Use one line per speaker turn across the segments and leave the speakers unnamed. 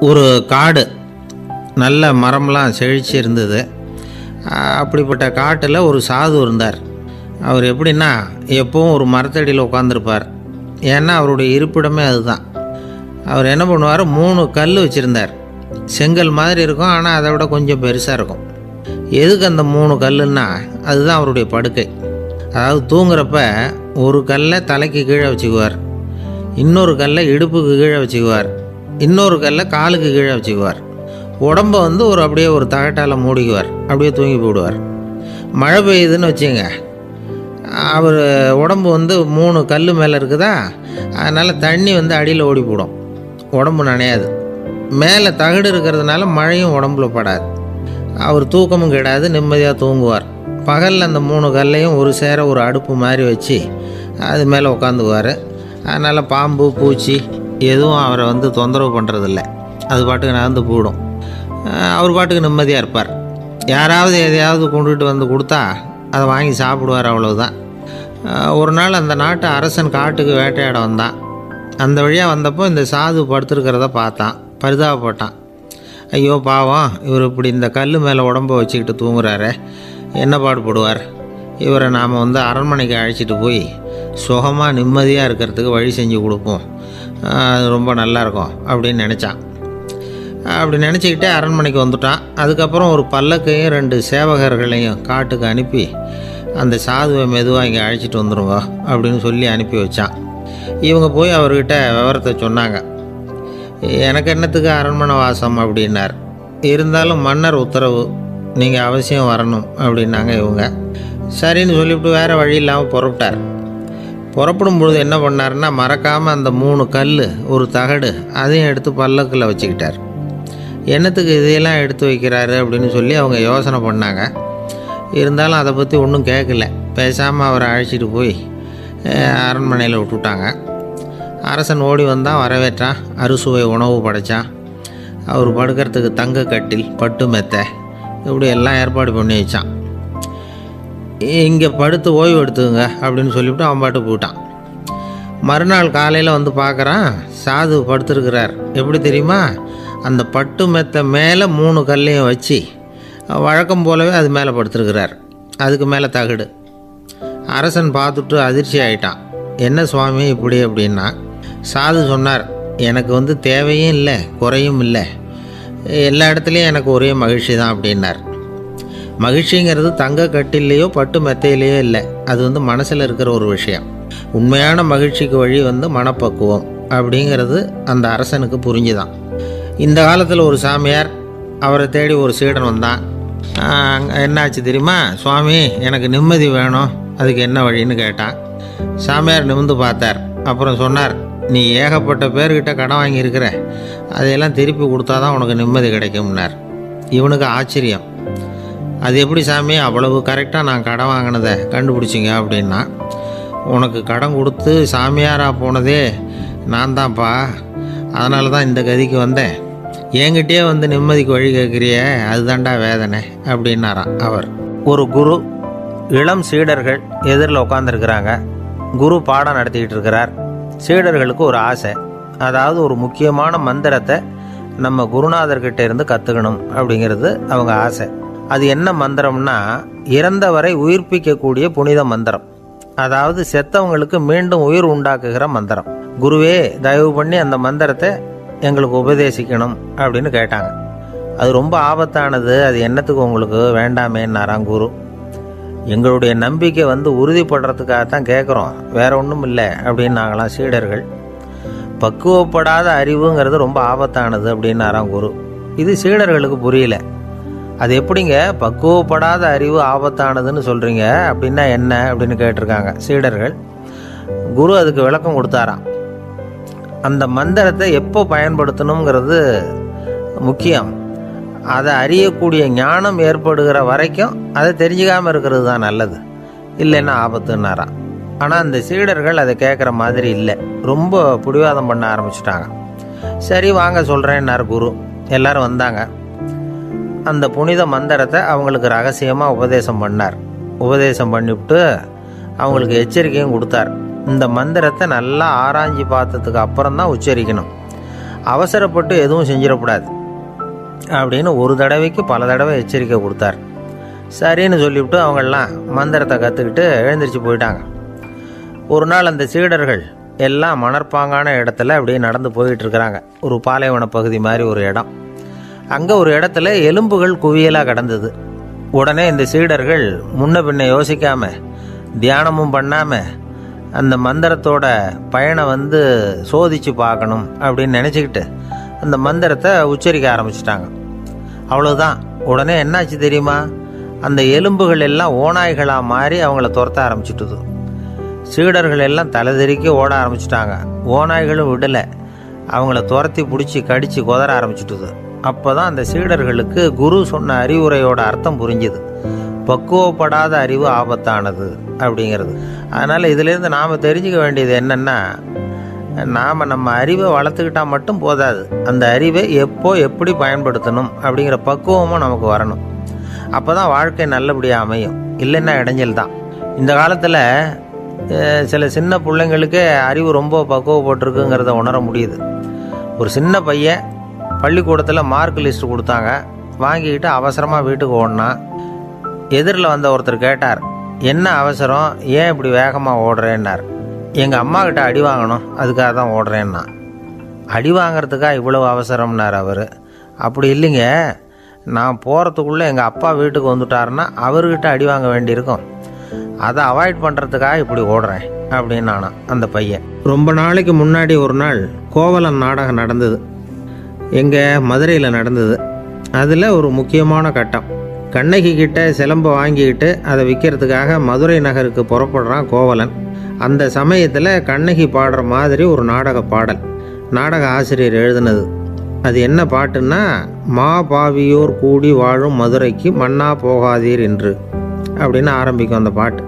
ஒரு காடு, நல்ல மரம்லாம் செழிச்சு இருந்தது. அப்படிப்பட்ட காட்டில் ஒரு சாது இருந்தார். அவர் எப்படின்னா எப்பவும் ஒரு மரத்தடியில் உட்காந்துருப்பார். ஏன்னா அவருடைய இருப்பிடமே அதுதான். அவர் என்ன பண்ணுவார், 3 கல் வச்சுருந்தார். செங்கல் மாதிரி இருக்கும், ஆனால் அதை விட கொஞ்சம் பெருசாக இருக்கும். எதுக்கு அந்த 3 கல்லுன்னா அதுதான் அவருடைய படுக்கை. அதாவது தூங்குறப்ப ஒரு கல்லை தலைக்கு கீழே வச்சுக்குவார், இன்னொரு கல்லை இடுப்புக்கு கீழே வச்சுக்குவார், இன்னொரு கல்லை காலுக்கு கீழே வச்சுக்குவார். உடம்பை அப்படியே ஒரு தகட்டால் மூடிக்குவார், அப்படியே தூங்கி போடுவார். மழை பெய்யுதுன்னு வச்சுங்க, அவர் உடம்பு 3 கல் மேலே இருக்குதா, அதனால் தண்ணி அடியில் ஓடி போடும், உடம்பு நனையாது. மேலே தகடு இருக்கிறதுனால மழையும் உடம்புல படாது. அவர் தூக்கமும் கிடையாது, நிம்மதியாக தூங்குவார். பகலில் அந்த 3 கல்லையும் ஒரு சேர ஒரு அடுப்பு மாதிரி வச்சு அது மேலே உட்காந்துக்குவார். அதனால் பாம்பு பூச்சி எதுவும் அவரை தொந்தரவு பண்ணுறதில்ல, அது பாட்டுக்கு நடந்து போயிடும். அவர் பாட்டுக்கு நிம்மதியாக இருப்பார். யாராவது எதையாவது கொண்டுகிட்டு கொடுத்தா அதை வாங்கி சாப்பிடுவார், அவ்வளவுதான். ஒரு நாள் அந்த நாட்டு அரசன் காட்டுக்கு வேட்டையாட வந்தான். அந்த வழியாக வந்தப்போ இந்த சாது படுத்துருக்கிறத பார்த்தான், பரிதாபப்பட்டான். ஐயோ பாவம், இவர் இப்படி இந்த கல் மேலே உடம்பை வச்சுக்கிட்டு தூங்குறாரு, என்ன பாடுபடுவார். இவரை நாம் அரண்மனைக்கு அழைச்சிட்டு போய் சுகமாக நிம்மதியாக இருக்கிறதுக்கு வழி செஞ்சு கொடுப்போம், அது ரொம்ப நல்லாயிருக்கும் அப்படின்னு நினச்சான். அப்படி நினச்சிக்கிட்டே அரண்மனைக்கு வந்துட்டான். அதுக்கப்புறம் ஒரு பல்லக்கையும் 2 சேவகர்களையும் காட்டுக்கு அனுப்பி அந்த சாதுவை மெதுவாக இங்கே அழைச்சிட்டு வந்துடுங்க அப்படின்னு சொல்லி அனுப்பி வச்சான். இவங்க போய் அவர்கிட்ட விவரத்தை சொன்னாங்க. எனக்கு என்னத்துக்கு அரண்மனை வாசம் அப்படின்னார். இருந்தாலும் மன்னர் உத்தரவு, நீங்கள் அவசியம் வரணும் அப்படின்னாங்க இவங்க. சரின்னு சொல்லிவிட்டு வேறு வழி இல்லாமல் புறப்பட்டார். புறப்படும் பொழுது என்ன பண்ணார்னா, மறக்காமல் அந்த 3 கல் ஒரு தகடு அதையும் எடுத்து பல்லக்கில் வச்சுக்கிட்டார். என்னத்துக்கு இதையெல்லாம் எடுத்து வைக்கிறாரு அப்படின்னு சொல்லி அவங்க யோசனை பண்ணாங்க. இருந்தாலும் அதை பற்றி ஒன்றும் கேட்கல. பேசாமல் அவரை அழைச்சிட்டு போய் அரண்மனையில் விட்டுட்டாங்க. அரசன் ஓடி வந்தான், வரவேற்றான், அறுசுவை உணவு படைத்தான். அவர் படுக்கிறதுக்கு தங்க கட்டில், பட்டு மெத்தை, இப்படி எல்லாம் ஏற்பாடு பண்ணி வச்சான். இங்கே படுத்து ஓய்வு எடுத்துங்க அப்படின்னு சொல்லிவிட்டு அவன் பாட்டு போயிட்டான். மறுநாள் காலையில் பார்க்குறான், சாது படுத்துருக்கிறார். எப்படி தெரியுமா, அந்த பட்டு மெத்தை மேலே 3 கல்லையும் வச்சு வழக்கம் போலவே அது மேலே படுத்துருக்கிறார். அதுக்கு மேலே தகடு. அரசன் பார்த்துட்டு அதிர்ச்சி ஆகிட்டான். என்ன சுவாமி இப்படி அப்படின்னா, சாது சொன்னார், எனக்கு தேவையும் இல்லை குறையும் இல்லை, எல்லா இடத்துலையும் எனக்கு ஒரே மகிழ்ச்சி தான் அப்படின்னார். மகிழ்ச்சிங்கிறது தங்க கட்டிலேயோ பட்டு மெத்தையிலேயோ இல்லை, அது மனசில் இருக்கிற ஒரு விஷயம். உண்மையான மகிழ்ச்சிக்கு வழி மனப்பக்குவம் அப்படிங்கிறது அந்த அரசனுக்கு புரிஞ்சுதான். இந்த காலத்தில் ஒரு சாமியார், அவரை தேடி ஒரு சீடன் வந்தான். என்னாச்சு தெரியுமா சுவாமி, எனக்கு நிம்மதி வேணும், அதுக்கு என்ன வழின்னு கேட்டான். சாமியார் நிமிர்ந்து பார்த்தார். அப்புறம் சொன்னார், நீ ஏகப்பட்ட பேர்கிட்ட கடன் வாங்கியிருக்கிற, அதையெல்லாம் திருப்பி கொடுத்தா தான் உனக்கு நிம்மதி கிடைக்கும்னார். இவனுக்கு ஆச்சரியம். அது எப்படி சாமி, அவ்வளவு கரெக்டாக நான் கடன் வாங்கினதை கண்டுபிடிச்சிங்க அப்படின்னா, உனக்கு கடன் கொடுத்து சாமியாராக போனதே நான் தான்ப்பா, அதனால தான் இந்த கதிக்கு வந்தேன். என்கிட்டயே நிம்மதிக்கு வழி கேட்குறிய, அதுதான்டா வேதனை அப்படின்னாராம் அவர். ஒரு குரு, இளம் சீடர்கள் எதிரில் உட்காந்துருக்கிறாங்க. குரு பாடம் நடத்திக்கிட்டு இருக்கிறார். சீடர்களுக்கு ஒரு ஆசை, அதாவது ஒரு முக்கியமான மந்திரத்தை நம்ம குருநாதர்கிட்ட இருந்து கற்றுக்கணும் அப்படிங்கிறது அவங்க ஆசை. அது என்ன மந்திரம்னா, இறந்தவரை உயிர்ப்பிக்கக்கூடிய புனித மந்திரம், அதாவது செத்தவங்களுக்கு மீண்டும் உயிர் உண்டாக்குகிற மந்திரம். குருவே, தயவு பண்ணி அந்த மந்திரத்தை எங்களுக்கு உபதேசிக்கணும் அப்படின்னு கேட்டாங்க. அது ரொம்ப ஆபத்தானது, அது என்னத்துக்கு உங்களுக்கு வேண்டாமேன்னாராம் குரு. எங்களுடைய நம்பிக்கை உறுதிப்படுறதுக்காகத்தான் கேட்குறோம், வேற ஒன்றும் இல்லை அப்படின்னாங்களாம் சீடர்கள். பக்குவப்படாத அறிவுங்கிறது ரொம்ப ஆபத்தானது அப்படின்னாராம் குரு. இது சீடர்களுக்கு புரியல. அது எப்படிங்க பக்குவப்படாத அறிவு ஆபத்தானதுன்னு சொல்கிறீங்க, அப்படின்னா என்ன அப்படின்னு கேட்டிருக்காங்க சீடர்கள். குரு அதுக்கு விளக்கம் கொடுத்தாராம். அந்த மந்திரத்தை எப்போ பயன்படுத்தணுங்கிறது முக்கியம். அதை அறியக்கூடிய ஞானம் ஏற்படுகிற வரைக்கும் அதை தெரிஞ்சுக்காமல் இருக்கிறது தான் நல்லது, இல்லைன்னா ஆபத்துன்னாராம். ஆனால் அந்த சீடர்கள் அதை கேட்குற மாதிரி இல்லை, ரொம்ப பிடிவாதம் பண்ண ஆரம்பிச்சிட்டாங்க. சரி வாங்க சொல்கிறேன்னார் குரு. எல்லாரும் வந்தாங்க. அந்த புனித மந்திரத்தை அவங்களுக்கு ரகசியமாக உபதேசம் பண்ணார். உபதேசம் பண்ணிவிட்டு அவங்களுக்கு எச்சரிக்கையும் கொடுத்தார். இந்த மந்திரத்தை நல்லா ஆராய்ச்சி பார்த்ததுக்கு அப்புறம் தான் உச்சரிக்கணும். அவசரப்பட்டு எதுவும் செஞ்சிடக்கூடாது அப்படின்னு ஒரு தடவைக்கு பல தடவை எச்சரிக்கை கொடுத்தார். சரின்னு சொல்லிவிட்டு அவங்கெல்லாம் மந்திரத்தை கற்றுக்கிட்டு எழுந்திரிச்சு போயிட்டாங்க. ஒரு நாள் அந்த சீடர்கள் எல்லாம் மணற்பாங்கான இடத்துல அப்படியே நடந்து போயிட்டுருக்கிறாங்க. ஒரு பாலைவன பகுதி மாதிரி ஒரு இடம். அங்கே ஒரு இடத்துல எலும்புகள் குவியலாக கிடந்தது. உடனே இந்த சீடர்கள் முன்ன பின்ன யோசிக்காமல் தியானமும் பண்ணாமல் அந்த மந்திரத்தோட பயனை சோதித்து பார்க்கணும் அப்படின்னு நினச்சிக்கிட்டு அந்த மந்திரத்தை உச்சரிக்க ஆரம்பிச்சிட்டாங்க. அவ்வளோதான். உடனே என்னாச்சு தெரியுமா? அந்த எலும்புகள் எல்லாம் ஓநாய்களாக மாறி அவங்கள துரத்த ஆரம்பிச்சுட்டுது. சீடர்கள் எல்லாம் தலைதெறிக்க ஓட ஆரம்பிச்சிட்டாங்க. ஓநாய்களும் விடலை, அவங்கள துரத்தி பிடிச்சி கடித்து கொதற ஆரம்பிச்சுட்டுது. அப்போ தான் அந்த சீடர்களுக்கு குரு சொன்ன அறிவுரையோட அர்த்தம் புரிஞ்சுது. பக்குவப்படாத அறிவு ஆபத்தானது அப்படிங்கிறது. அதனால் இதிலேருந்து நாம் தெரிஞ்சுக்க வேண்டியது என்னென்னா, நாம் நம்ம அறிவை வளர்த்துக்கிட்டால் மட்டும் போதாது, அந்த அறிவை எப்போ எப்படி பயன்படுத்தணும் அப்படிங்கிற பக்குவமும் நமக்கு வரணும். அப்போ தான் வாழ்க்கை நல்லபடியாக அமையும். இல்லைன்னா இடைஞ்சல் தான். இந்த காலத்தில் சில சின்ன பிள்ளைங்களுக்கே அறிவு ரொம்ப பக்குவப்பட்டிருக்குங்கிறத உணர முடியுது. ஒரு சின்ன பையன் பள்ளிக்கூடத்தில் மார்க் லிஸ்ட் கொடுத்தாங்க, வாங்கிக்கிட்டு அவசரமாக வீட்டுக்கு ஓடினான். எதிரில் வந்த ஒருத்தர் கேட்டார், என்ன அவசரம், ஏன் இப்படி வேகமாக ஓடுறேன்னார். எங்கள் அம்மா கிட்ட அடி வாங்கணும், அதுக்காக தான் ஓடுறேன்னா. அடி வாங்கிறதுக்கா இவ்வளவு அவசரம்னார் அவர். அப்படி இல்லைங்க, நான் போகிறதுக்குள்ளே எங்கள் அப்பா வீட்டுக்கு வந்துட்டாருன்னா அவர்கிட்ட அடி வாங்க வேண்டியிருக்கும், அதை அவாய்ட் பண்ணுறதுக்காக இப்படி ஓடுறேன் அப்படின்னு நானான் அந்த பையன். ரொம்ப நாளைக்கு முன்னாடி ஒரு நாள் கோவலன் நாடகம் நடந்தது. எங்கள் மதுரையில் நடந்தது. அதில் ஒரு முக்கியமான கட்டம். கண்ணகி கிட்ட சிலம்பை வாங்கிக்கிட்டு அதை விற்கிறதுக்காக மதுரை நகருக்கு புறப்படுறான் கோவலன். அந்த சமயத்தில் கண்ணகி பாடுற மாதிரி ஒரு நாடக பாடல் நாடக ஆசிரியர் எழுதினது. அது என்ன பாட்டுன்னா, மா பாவியோர் கூடி வாழும் மதுரைக்கு மன்னா போகாதீர் என்று அப்படின்னு ஆரம்பிக்கும் அந்த பாட்டு.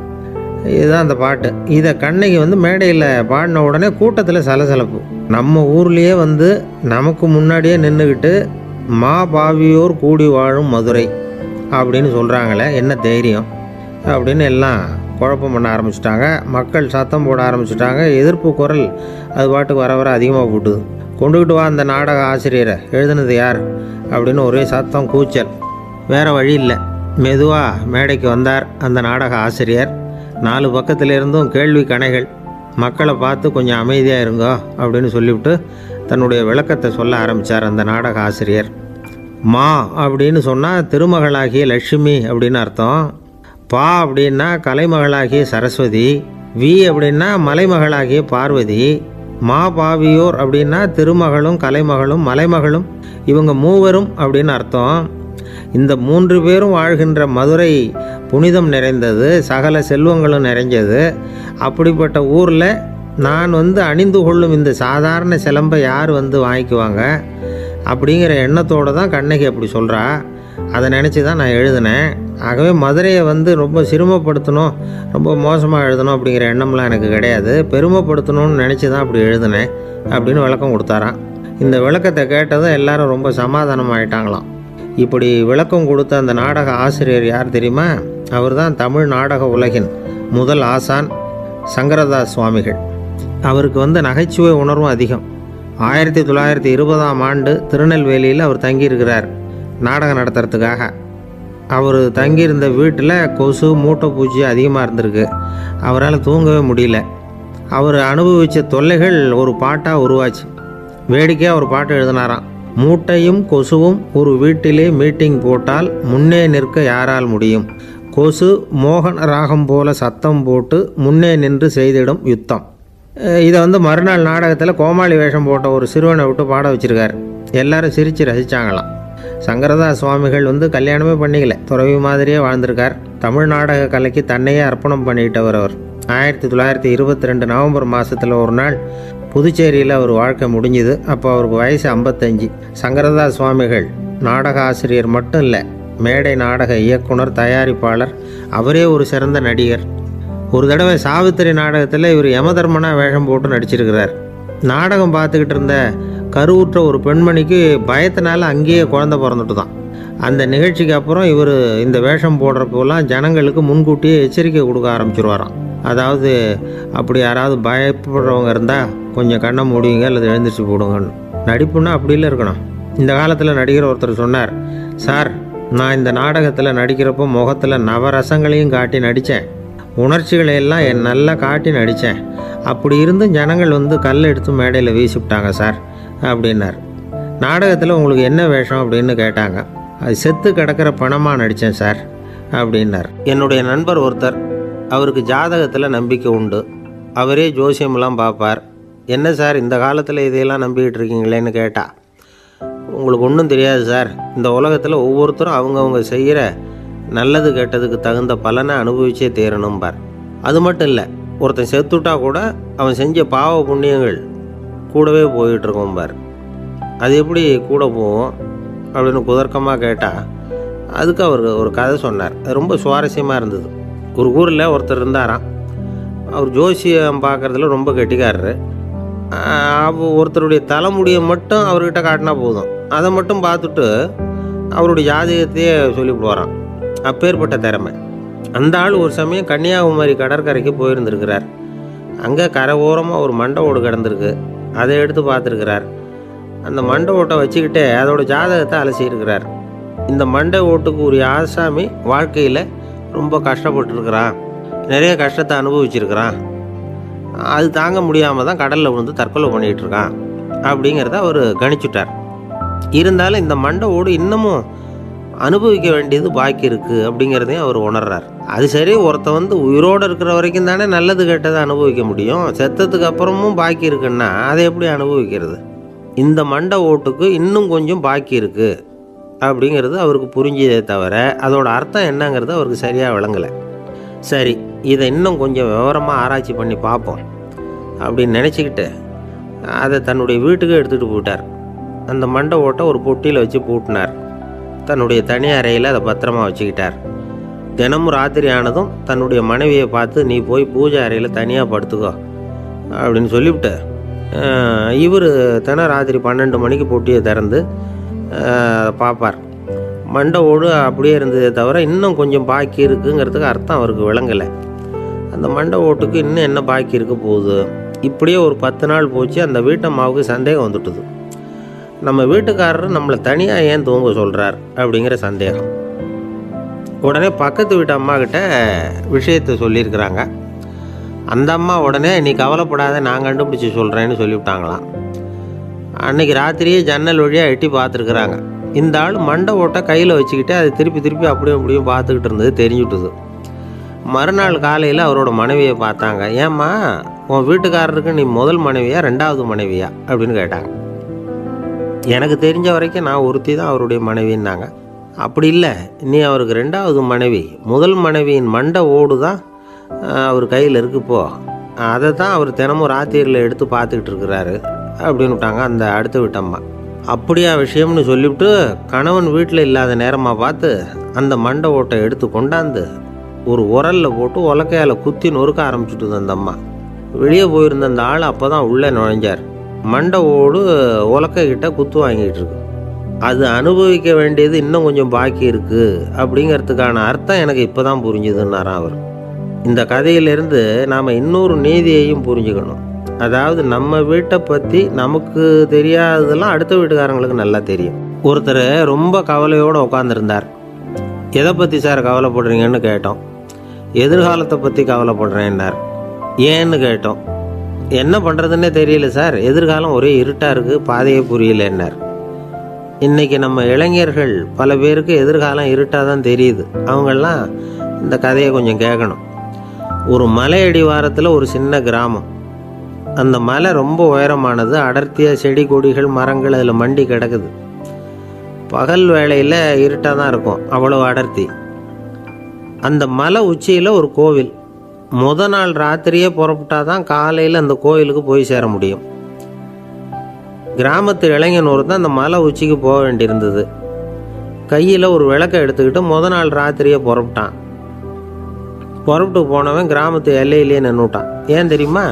இதுதான் அந்த பாட்டு. இதை கண்ணகி மேடையில் பாடின உடனே கூட்டத்தில் சலசலப்பு. நம்ம ஊர்லேயே நமக்கு முன்னாடியே நின்றுக்கிட்டு மா பாவியோர் கூடி வாழும் மதுரை அப்படின்னு சொல்கிறாங்களே, என்ன தைரியம் அப்படின்னு எல்லாம் குழப்பம் பண்ண ஆரம்பிச்சிட்டாங்க. மக்கள் சத்தம் போட ஆரம்பிச்சிட்டாங்க. எதிர்ப்பு குரல் அது பாட்டுக்கு வர வர அதிகமாக போட்டுது. கொண்டுக்கிட்டு வா அந்த நாடக ஆசிரியரை, எழுதுனது யார் அப்படின்னு ஒரே சத்தம், கூச்சல். வேறு வழி இல்லை. மெதுவாக மேடைக்கு வந்தார் அந்த நாடக ஆசிரியர். 4 பக்கத்திலிருந்தும் கேள்வி கணைகள். மக்களை பார்த்து கொஞ்சம் அமைதியாக இருங்கோ அப்படின்னு சொல்லிவிட்டு தன்னுடைய விளக்கத்தை சொல்ல ஆரம்பித்தார் அந்த நாடக ஆசிரியர். மா அப்படின்னு சொன்னால் திருமகளாகிய லட்சுமி அப்படின்னு அர்த்தம். பா அப்படின்னா கலைமகளாகிய சரஸ்வதி. வி அப்படின்னா மலைமகளாகிய பார்வதி. மா பாவியோர் அப்படின்னா திருமகளும் கலைமகளும் மலைமகளும், இவங்க மூவரும் அப்படின்னு அர்த்தம். இந்த 3 பேரும் வாழ்கின்ற மதுரை புனிதம் நிறைந்தது, சகல செல்வங்களும் நிறைஞ்சது. அப்படிப்பட்ட ஊரில் நான் அணிந்து கொள்ளும் இந்த சாதாரண சிலம்பை யார் வாங்கிக்குவாங்க அப்படிங்கிற எண்ணத்தோடு தான் கண்ணகி அப்படி சொல்கிறா. அதை நினச்சி தான் நான் எழுதினேன். ஆகவே மதுரையை ரொம்ப சிரமப்படுத்தணும், ரொம்ப மோசமாக எழுதணும் அப்படிங்கிற எண்ணம்லாம் எனக்கு கிடையாது. பெருமைப்படுத்தணும்னு நினச்சி தான் அப்படி எழுதினேன் அப்படின்னு விளக்கம் கொடுத்தாராம். இந்த விளக்கத்தை கேட்டதும் எல்லாரும் ரொம்ப சமாதானமாயிட்டாங்களாம். இப்படி விளக்கம் கொடுத்த அந்த நாடக ஆசிரியர் யார் தெரியுமா? அவர் தான் தமிழ் நாடக உலகின் முதல் ஆசான் சங்கரதாஸ் சுவாமிகள். அவருக்கு நகைச்சுவை உணர்வும் அதிகம். 1920ஆம் ஆண்டு திருநெல்வேலியில் அவர் தங்கியிருக்கிறார் நாடகம் நடத்துறதுக்காக. அவர் தங்கியிருந்த வீட்டில் கொசு மூட்டை பூச்சி அதிகமாக இருந்திருக்கு. அவரால் தூங்கவே முடியல. அவர் அனுபவித்த தொல்லைகள் ஒரு பாட்டாக உருவாச்சு. வேடிக்கையாக ஒரு பாட்டு எழுதினாராம். மூட்டையும் கொசுவும் ஒரு வீட்டிலே மீட்டிங் போட்டால் முன்னே நிற்க யாரால் முடியும்? கொசு மோகன ராகம் போல சத்தம் போட்டு முன்னே நின்று செய்திடும் யுத்தம். இதை மறுநாள் நாடகத்தில் கோமாளி வேஷம் போட்ட ஒரு சிறுவனை விட்டு பாட வச்சுருக்கார். எல்லாரும் சிரித்து ரசித்தாங்களாம். சங்கரதாஸ் சுவாமிகள் கல்யாணமே பண்ணிக்கல, துறவி மாதிரியே வாழ்ந்திருக்கார். தமிழ் நாடக கலைக்கு தன்னையே அர்ப்பணம் பண்ணிட்டவர் அவர். 1922 நவம்பர் மாதத்தில் ஒரு நாள் புதுச்சேரியில் அவர் வாழ்க்கை முடிஞ்சுது. அப்போ அவருக்கு வயசு 55. சங்கரதாஸ் சுவாமிகள் நாடக ஆசிரியர் மட்டும் இல்லை, மேடை நாடக இயக்குனர், தயாரிப்பாளர், அவரே ஒரு சிறந்த நடிகர். ஒரு தடவை சாவித்திரி நாடகத்தில் இவர் யமதர்மனாக வேஷம் போட்டு நடிச்சிருக்கிறார். நாடகம் பார்த்துக்கிட்டு இருந்த கருவுற்ற ஒரு பெண்மணிக்கு பயத்தினால அங்கேயே குழந்தை பிறந்துட்டு தான். அந்த நிகழ்ச்சிக்கு அப்புறம் இவர் இந்த வேஷம் போடுறப்போலாம் ஜனங்களுக்கு முன்கூட்டியே எச்சரிக்கை கொடுக்க ஆரம்பிச்சிருவாராம். அதாவது அப்படி யாராவது பயப்படுறவங்க இருந்தால் கொஞ்சம் கண்ணை மூடிங்க அல்லது எழுந்திரிச்சு போடுங்கன்னு. நடிப்புன்னா அப்படிலாம் இருக்கணும். இந்த காலத்தில் நடிகர் ஒருத்தர் சொன்னார், சார் நான் இந்த நாடகத்தில் நடிக்கிறப்போ முகத்தில் நவரசங்களையும் காட்டி நடித்தேன், உணர்ச்சிகளை எல்லாம் நல்லா காட்டி நடித்தேன். அப்படி இருந்தும் ஜனங்கள் வந்து கல் எடுத்து மேடையில் வீசிவிட்டாங்க சார் அப்படின்னார். நாடகத்தில் உங்களுக்கு என்ன வேஷம் அப்படின்னு கேட்டாங்க. அது செத்து கிடக்கிற பணமாக நடித்தேன் சார் அப்படின்னார். என்னுடைய நண்பர் ஒருத்தர், அவருக்கு ஜாதகத்தில் நம்பிக்கை உண்டு. அவரே ஜோசியமெல்லாம் பார்ப்பார். என்ன சார் இந்த காலத்தில் இதையெல்லாம் நம்பிக்கிட்டு இருக்கீங்களேன்னு கேட்டால், உங்களுக்கு ஒன்றும் தெரியாது சார், இந்த உலகத்தில் ஒவ்வொருத்தரும் அவங்கவுங்க செய்கிற நல்லது கெட்டதுக்கு தகுந்த பலனை அனுபவிச்சே தேரணும்பார். அது மட்டும் இல்லை, ஒருத்தன் செத்துட்டா கூட அவன் செஞ்ச பாவ புண்ணியங்கள் கூடவே போயிட்டுருக்கோம்பார். அது எப்படி கூட போகும் அப்படின்னு குதர்க்கமாக கேட்டால், அதுக்கு அவர் ஒரு கதை சொன்னார். அது ரொம்ப சுவாரஸ்யமாக இருந்தது. ஒரு ஊரில் ஒருத்தர் இருந்தாராம். அவர் ஜோசியம் பார்க்குறதுல ரொம்ப கெட்டிக்காரரு. ஒருத்தருடைய தலைமுடியை மட்டும் அவர்கிட்ட காட்டினா போதும், அதை மட்டும் பார்த்துட்டு அவருடைய ஜாதகத்தையே சொல்லிவிடுவாராம். அப்பேற்பட்ட திறமை. அந்த ஆள் ஒரு சமயம் கன்னியாகுமரி கடற்கரைக்கு போயிருந்துருக்கிறார். அங்கே கரை ஓரமாக ஒரு மண்டை ஓடு கிடந்திருக்கு. அதை எடுத்து பார்த்துருக்கிறார். அந்த மண்டை ஓட்டை வச்சுக்கிட்டே அதோட ஜாதகத்தை அலசியிருக்கிறார். இந்த மண்டை ஓட்டுக்கு ஒரு ஆசாமி வாழ்க்கையில் ரொம்ப கஷ்டப்பட்டுருக்கிறான், நிறைய கஷ்டத்தை அனுபவிச்சிருக்கிறான், அது தாங்க முடியாமல் தான் கடலில் விழுந்து தற்கொலை பண்ணிகிட்டு இருக்கான் அப்படிங்கிறத அவர் கணிச்சுட்டார். இருந்தாலும் இந்த மண்டை ஓடு இன்னமும் அனுபவிக்க வேண்டியது பாக்கி இருக்குது அப்படிங்கிறதையும் அவர் உணர்றார். அது சரி, ஒருத்தன் வந்து உயிரோடு இருக்கிற வரைக்கும் தானே நல்லது கெட்டதை அனுபவிக்க முடியும். செத்ததுக்கு அப்புறமும் பாக்கி இருக்குன்னா அதை எப்படி அனுபவிக்கிறது? இந்த மண்டை ஓட்டுக்கு இன்னும் கொஞ்சம் பாக்கி இருக்குது அப்படிங்கிறது அவருக்கு புரிஞ்சதே தவிர அதோட அர்த்தம் என்னங்கிறது அவருக்கு சரியாக விளங்கலை. சரி, இதை இன்னும் கொஞ்சம் விவரமாக ஆராய்ச்சி பண்ணி பார்ப்போம் அப்படின்னு நினச்சிக்கிட்டு அதை தன்னுடைய வீட்டுக்கு எடுத்துகிட்டு போயிட்டார். அந்த மண்டை ஓட்டை ஒரு பொட்டியில் வச்சு பூட்டினார். தன்னுடைய தனி அறையில் அதை பத்திரமா வச்சுக்கிட்டார். தினமும் ராத்திரி ஆனதும் தன்னுடைய மனைவியை பார்த்து, நீ போய் பூஜை அறையில் தனியாக படுத்துக்கோ அப்படின்னு சொல்லிவிட்டு, இவர் தினம் ராத்திரி 12 மணிக்கு பொட்டியை திறந்து பார்ப்பார். மண்டை ஓடு அப்படியே இருந்ததே தவிர இன்னும் கொஞ்சம் பாக்கி இருக்குங்கிறதுக்கு அர்த்தம் அவருக்கு விளங்கலை. அந்த மண்டை ஓட்டுக்கு இன்னும் என்ன பாக்கி இருக்க போகுது? இப்படியே ஒரு 10 நாள் போச்சு. அந்த வீட்டம்மாவுக்கு சந்தேகம் வந்துட்டுது. நம்ம வீட்டுக்காரர் நம்மளை தனியாக ஏன் தூங்க சொல்கிறார் அப்படிங்கிற சந்தேகம். உடனே பக்கத்து வீட்டு அம்மா கிட்ட விஷயத்தை சொல்லியிருக்கிறாங்க. அந்த அம்மா உடனே, நீ கவலைப்படாத, நான் கண்டுபிடிச்சி சொல்கிறேன்னு சொல்லிவிட்டாங்களாம். அன்றைக்கி ராத்திரியே ஜன்னல் வழியாக எட்டி பார்த்துருக்குறாங்க. இந்த ஆள் மண்டை ஓட்டை கையில் வச்சுக்கிட்டு அதை திருப்பி திருப்பி அப்படியும் அப்படியும் பார்த்துக்கிட்டு இருந்தது தெரிஞ்சுட்டுது. மறுநாள் காலையில் அவரோட மனைவியை பார்த்தாங்க. ஏம்மா, உன் வீட்டுக்காரருக்கு நீ முதல் மனைவியா 2வது மனைவியா அப்படின்னு கேட்டாங்க. எனக்கு தெரிஞ்ச வரைக்கும் நான் ஒருத்தி தான் அவருடைய மனைவின்னாங்க. அப்படி இல்லை, நீ அவருக்கு 2வது மனைவி. முதல் மனைவியின் மண்டை ஓடு தான் அவர் கையில் இருக்குப்போ, அதை தான் அவர் தினமும் ராத்திரியில் எடுத்து பார்த்துக்கிட்டு இருக்கிறாரு அப்படின்னு விட்டாங்க அந்த அடுத்த வீட்டம்மா. அப்படியா விஷயம்னு சொல்லிவிட்டு கணவன் வீட்டில் இல்லாத நேரமாக பார்த்து அந்த மண்டை ஓட்டை எடுத்து கொண்டாந்து ஒரு உரலில் போட்டு உலக்கையால் குத்தி நொறுக்க ஆரம்பிச்சுட்டுது அந்த அம்மா. வெளியே போயிருந்த அந்த ஆள் அப்போ தான் உள்ளே நுழைஞ்சார். மண்டை ஓடு உலக்கைக்கிட்ட குத்து வாங்கிட்டு இருக்கு. அது அனுபவிக்க வேண்டியது இன்னும் கொஞ்சம் பாக்கி இருக்குது அப்படிங்கிறதுக்கான அர்த்தம் எனக்கு இப்போ தான் புரிஞ்சுதுன்னாராம் அவர். இந்த கதையிலிருந்து நாம் இன்னொரு நீதியையும் புரிஞ்சுக்கணும். அதாவது நம்ம வீட்டை பற்றி நமக்கு தெரியாததெல்லாம் அடுத்த வீட்டுக்காரங்களுக்கு நல்லா தெரியும். ஒருத்தர் ரொம்ப கவலையோடு உட்காந்துருந்தார். எதை பற்றி சார் கவலைப்படுறீங்கன்னு கேட்டோம். எதிர்காலத்தை பற்றி கவலைப்படுறேன்னார். ஏன்னு கேட்டோம். என்ன பண்ணுறதுன்னே தெரியல சார், எதிர்காலம் ஒரே இருட்டாக இருக்குது, பாதையே புரியலன்னார். இன்றைக்கி நம்ம இளைஞர்கள் பல பேருக்கு எதிர்காலம் இருட்டாக தான் தெரியுது. அவங்கெல்லாம் இந்த கதையை கொஞ்சம் கேட்கணும். ஒரு மலை அடிவாரத்தில் ஒரு சின்ன கிராமம். அந்த மலை ரொம்ப உயரமானது. அடர்த்தியாக செடி கொடிகள் மரங்கள் அதில் மண்டி கிடக்குது. பகல் வேளையில் இருட்டாக தான் இருக்கும், அவ்வளோ அடர்த்தி. அந்த மலை உச்சியில் ஒரு கோவில். நாள் ராத்திரியே புறப்பட்டால் தான் காலையில் அந்த கோயிலுக்கு போய் சேர முடியும். கிராமத்து இளைஞன் ஒருத்தன் அந்த மலை உச்சிக்கு போக வேண்டியிருந்தது. கையில் ஒரு விளக்கை எடுத்துக்கிட்டு நாள் ராத்திரியே புறப்பட்டான். புறப்பட்டு போனவன் கிராமத்து எல்லையிலேயே நின்றுட்டான். ஏன் தெரியுமா?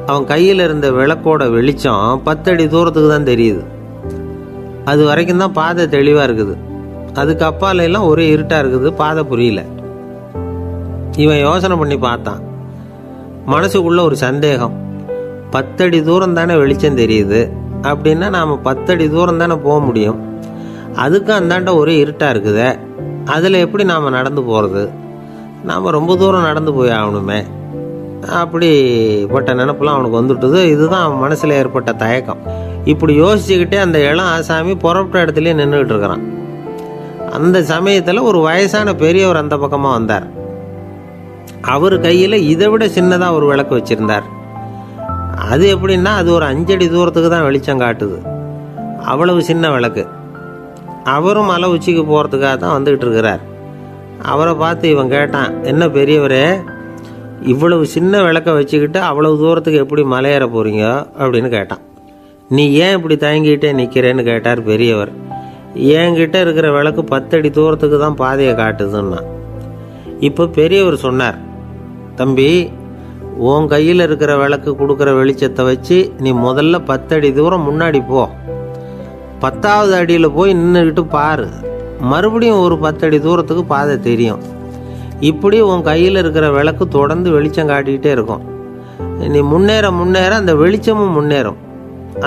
அவன் கையில் இருந்த விளக்கோட வெளிச்சம் 10 அடி தூரத்துக்கு தான் தெரியுது. அது வரைக்கும் தான் பாதை தெளிவாக இருக்குது. அதுக்கு அப்பால எல்லாம் ஒரே இருட்டாக இருக்குது, பாதை புரியல. இவன் யோசனை பண்ணி பார்த்தான். மனசுக்குள்ள ஒரு சந்தேகம். 10 அடி தூரம் தானே வெளிச்சம் தெரியுது, அப்படின்னா நாம் 10 அடி தூரம் தானே போக முடியும். அதுக்கும் அந்தாண்ட ஒரே இருட்டாக இருக்குதே, அதில் எப்படி நாம் நடந்து போகிறது? நாம் ரொம்ப தூரம் நடந்து போய் ஆகணுமே. அப்படிப்பட்ட நினப்பெல்லாம் அவனுக்கு வந்துவிட்டது. இதுதான் அவன் மனசில் ஏற்பட்ட தயக்கம். இப்படி யோசிச்சுக்கிட்டே அந்த இளம் ஆசாமி புறப்பட்ட இடத்துலையே நின்றுக்கிட்டு இருக்கிறான். அந்த சமயத்தில் ஒரு வயசான பெரியவர் அந்த பக்கமாக வந்தார். அவர் கையில் இதை விட சின்னதாக ஒரு விளக்கு வச்சுருந்தார். அது எப்படின்னா அது ஒரு 5 அடி தூரத்துக்கு தான் வெளிச்சம் காட்டுது. அவ்வளவு சின்ன விளக்கு. அவரும் மலை உச்சிக்கு போகிறதுக்காக தான் வந்துக்கிட்டு இருக்கிறார். அவரை பார்த்து இவன் கேட்டான், என்ன பெரியவரே, இவ்வளவு சின்ன விளக்கை வச்சுக்கிட்டு அவ்வளவு தூரத்துக்கு எப்படி மலையேற போகிறீங்க அப்படின்னு கேட்டான். நீ ஏன் இப்படி தயங்கிட்டே நிற்கிறேன்னு கேட்டார் பெரியவர். என்கிட்ட இருக்கிற விளக்கு 10 அடி தூரத்துக்கு தான் பாதையை காட்டுதுன்னா. இப்போ பெரியவர் சொன்னார், தம்பி, உன் கையில் இருக்கிற விளக்கு கொடுக்குற வெளிச்சத்தை வச்சு நீ முதல்ல 10 அடி தூரம் முன்னாடி போ. 10வது அடியில் போய் நின்றுக்கிட்டு பாரு, மறுபடியும் ஒரு 10 அடி தூரத்துக்கு பாதை தெரியும். இப்படி உன் கையில் இருக்கிற விளக்கு தொடர்ந்து வெளிச்சம் காட்டிக்கிட்டே இருக்கும். நீ முன்னேற முன்னேற அந்த வெளிச்சமும் முன்னேறும்.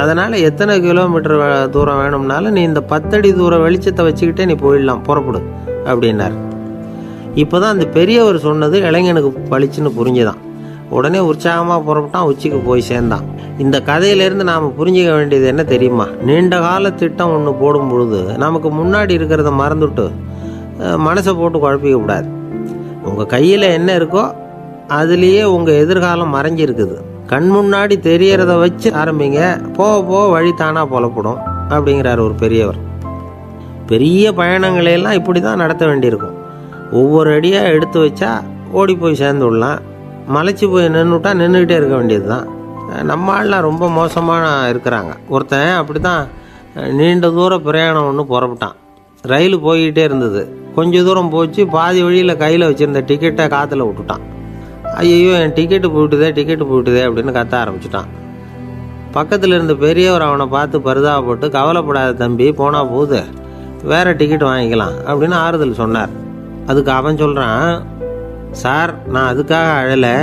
அதனால் எத்தனை கிலோமீட்டர் தூரம் வேணும்னாலும் நீ இந்த 10 அடி தூரம் வெளிச்சத்தை வச்சுக்கிட்டே நீ போயிடலாம், புறப்படு அப்படின்னார். இப்போ தான் அந்த பெரியவர் சொன்னது இளைஞனுக்கு பளிச்சுன்னு புரிஞ்சுதான். உடனே உற்சாகமாக புறப்பட்டான், உச்சிக்கு போய் சேர்ந்தான். இந்த கதையிலேருந்து நாம் புரிஞ்சிக்க வேண்டியது என்ன தெரியுமா? நீண்ட கால திட்டம் ஒன்று போடும் பொழுது நமக்கு முன்னாடி இருக்கிறத மறந்துட்டு மனசை போட்டு குழப்பிக்க கூடாது. உங்கள் கையில் என்ன இருக்கோ அதுலேயே உங்கள் எதிர்காலம் மறைஞ்சிருக்குது. கண் முன்னாடி தெரியறத வச்சு ஆரம்பிங்க, போக போக வழி தானாக புலப்படும் அப்படிங்கிறார் ஒரு பெரியவர். பெரிய பயணங்களையெல்லாம் இப்படி தான் நடத்த வேண்டியிருக்கும். ஒவ்வொரு அடியாக எடுத்து வச்சா ஓடி போய் சேர்ந்து விடலாம். மலைச்சி போய் நின்றுட்டா நின்றுக்கிட்டே இருக்க வேண்டியது தான். நம்ம ஆள்லாம் ரொம்ப மோசமான இருக்கிறாங்க. ஒருத்தன் அப்படி தான் நீண்ட தூர பிரயாணம் ஒன்று புறப்பட்டான். ரயில் போய்கிட்டே இருந்தது. கொஞ்சம் தூரம் போச்சு, பாதி வழியில் கையில் வச்சுருந்த டிக்கெட்டை காற்றுல விட்டுட்டான். ஐயோ, என் டிக்கெட்டு போயிட்டுதே அப்படின்னு கத்த ஆரம்பிச்சிட்டான். பக்கத்தில் இருந்த பெரியவர் அவனை பார்த்து பரிதாபப்பட்டு, கவலைப்படாத தம்பி, போனால் போகுது, வேறு டிக்கெட் வாங்கிக்கலாம் அப்படின்னு ஆறுதல் சொன்னார். அதுக்கு அவன் சொல்கிறான், சார், நான் அதுக்காக அழலை,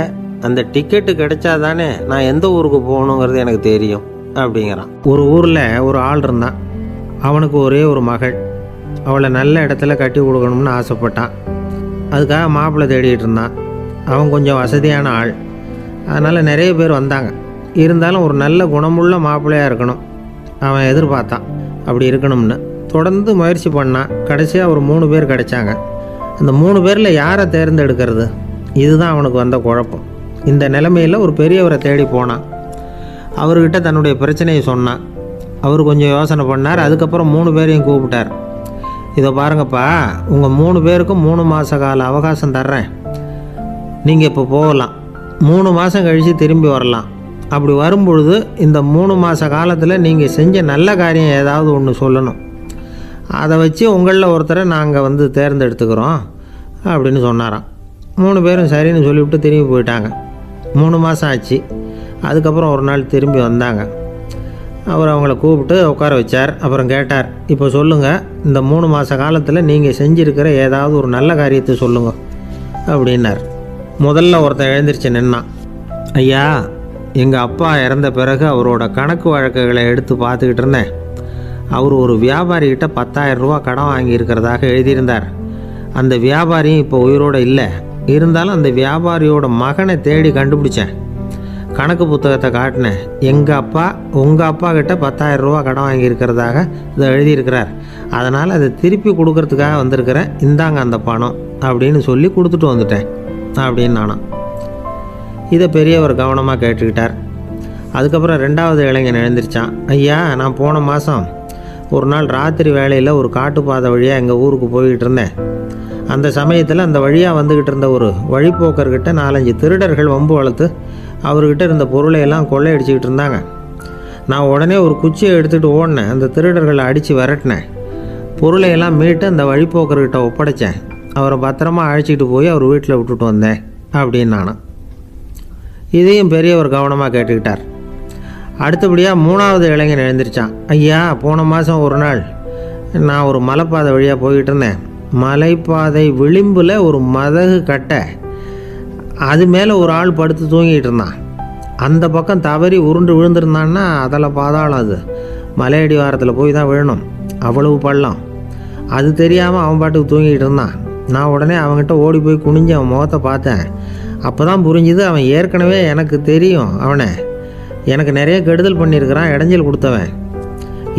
அந்த டிக்கெட்டு கிடைச்சா தானே நான் எந்த ஊருக்கு போகணுங்கிறது எனக்கு தெரியும் அப்படிங்கிறான். ஒரு ஊரில் ஒரு ஆள் இருந்தான். அவனுக்கு ஒரே ஒரு மகள். அவளை நல்ல இடத்துல கட்டி கொடுக்கணும்னு ஆசைப்பட்டான். அதுக்காக மாப்பிள்ளை தேடிட்டு இருந்தான். அவன் கொஞ்சம் வசதியான ஆள், அதனால் நிறைய பேர் வந்தாங்க. இருந்தாலும் ஒரு நல்ல குணமுள்ள மாப்பிள்ளையாக இருக்கணும் அவன் எதிர்பார்த்தான். அப்படி இருக்கணும்னு தொடர்ந்து முயற்சி பண்ணான். கடைசியாக ஒரு 3 பேர் கிடைச்சாங்க. அந்த 3 பேரில் யாரை தேர்ந்தெடுக்கிறது? இதுதான் அவனுக்கு வந்த குழப்பம். இந்த நிலைமையில் ஒரு பெரியவரை தேடி போனான். அவர்கிட்ட தன்னுடைய பிரச்சனையை சொன்னான். அவர் கொஞ்சம் யோசனை பண்ணார். அதுக்கப்புறம் 3 பேரையும் கூப்பிட்டார். இதை பாருங்கப்பா, உங்கள் 3 பேருக்கும் 3 மாத கால அவகாசம் தர்றேன். நீங்கள் இப்போ போகலாம். 3 மாதம் கழித்து திரும்பி வரலாம். அப்படி வரும்பொழுது இந்த 3 மாத காலத்தில் நீங்கள் செஞ்ச நல்ல காரியம் ஏதாவது ஒன்று சொல்லணும். அதை வச்சு உங்களில் ஒருத்தரை நாங்கள் தேர்ந்தெடுத்துக்கிறோம் அப்படின்னு சொன்னாராம். 3 பேரும் சரின்னு சொல்லிவிட்டு திரும்பி போயிட்டாங்க. 3 மாதம் ஆச்சு. அதுக்கப்புறம் ஒரு நாள் திரும்பி வந்தாங்க. அவர் அவங்கள கூப்பிட்டு உட்கார வச்சார். அப்புறம் கேட்டார், இப்போ சொல்லுங்கள், இந்த 3 மாத காலத்தில் நீங்கள் செஞ்சுருக்கிற ஏதாவது ஒரு நல்ல காரியத்தை சொல்லுங்கள் அப்படின்னார். முதல்ல ஒருத்தன் எழுந்திரிச்சு நின்னான். ஐயா, எங்கள் அப்பா இறந்த பிறகு அவரோட கணக்கு வழக்குகளை எடுத்து பார்த்துக்கிட்டு இருந்தேன். அவர் ஒரு வியாபாரிகிட்ட 10,000 ரூபா கடன் வாங்கியிருக்கிறதாக எழுதியிருந்தார். அந்த வியாபாரியும் இப்போ உயிரோடு இல்லை. இருந்தாலும் அந்த வியாபாரியோட மகனை தேடி கண்டுபிடிச்சேன். கணக்கு புத்தகத்தை காட்டினேன். உங்கள் அப்பா கிட்ட 10,000 ரூபா கடன் வாங்கியிருக்கிறதாக இதை எழுதியிருக்கிறார். அதனால் அதை திருப்பி கொடுக்கறதுக்காக வந்திருக்கிறேன். இந்தாங்க அந்த பணம் அப்படின்னு சொல்லி கொடுத்துட்டு வந்துட்டேன் அப்படின்னு நானாம். இதை பெரியவர் கவனமாக கேட்டுக்கிட்டார். அதுக்கப்புறம் 2வது இளைஞன் எழுந்திரிச்சான். ஐயா, நான் போன மாதம் ஒரு நாள் ராத்திரி வேளையில் ஒரு காட்டுப்பாதை வழியாக எங்கள் ஊருக்கு போய்கிட்டு இருந்தேன். அந்த சமயத்தில் அந்த வழியாக வந்துக்கிட்டு இருந்த ஒரு வழிப்போக்கர்கிட்ட 4-5 திருடர்கள் வம்பு வளர்த்து அவர்கிட்ட இருந்த பொருளை எல்லாம் கொள்ளையடிச்சிக்கிட்டு இருந்தாங்க. நான் உடனே ஒரு குச்சியை எடுத்துகிட்டு ஓடினேன். அந்த திருடர்களை அடித்து விரட்டினேன். பொருளை எல்லாம் மீட்டு அந்த வழிப்போக்கர்கிட்ட ஒப்படைச்சேன். அவரை பத்திரமா அழைச்சிக்கிட்டு போய் அவர் வீட்டில் விட்டுட்டு வந்தேன் அப்படின்னு நானும். இதையும் பெரியவர் கவனமாக கேட்டுக்கிட்டார். அடுத்தபடியாக 3வது இளைஞன் எழுந்திரிச்சான். ஐயா, போன மாதம் ஒரு நாள் நான் ஒரு மலைப்பாதை வழியாக போய்கிட்டு இருந்தேன். மலைப்பாதை விளிம்பில் ஒரு மதகு கட்டை, அது மேலே ஒரு ஆள் படுத்து தூங்கிட்டு இருந்தான். அந்த பக்கம் தவறி உருண்டு விழுந்திருந்தான்னா அதில் பாதாளம். மலையடி வாரத்தில் போய் தான் விழணும், அவ்வளவு பள்ளம். அது தெரியாமல் அவன் பாட்டுக்கு தூங்கிட்டு இருந்தான். நான் உடனே அவன்கிட்ட ஓடி போய் குனிஞ்சு அவன் முகத்தை பார்த்தேன். அப்போ தான் புரிஞ்சுது, அவன் ஏற்கனவே எனக்கு தெரியும், அவனை எனக்கு நிறைய கெடுதல் பண்ணியிருக்கிறான், இடைஞ்சல் கொடுத்தவன்.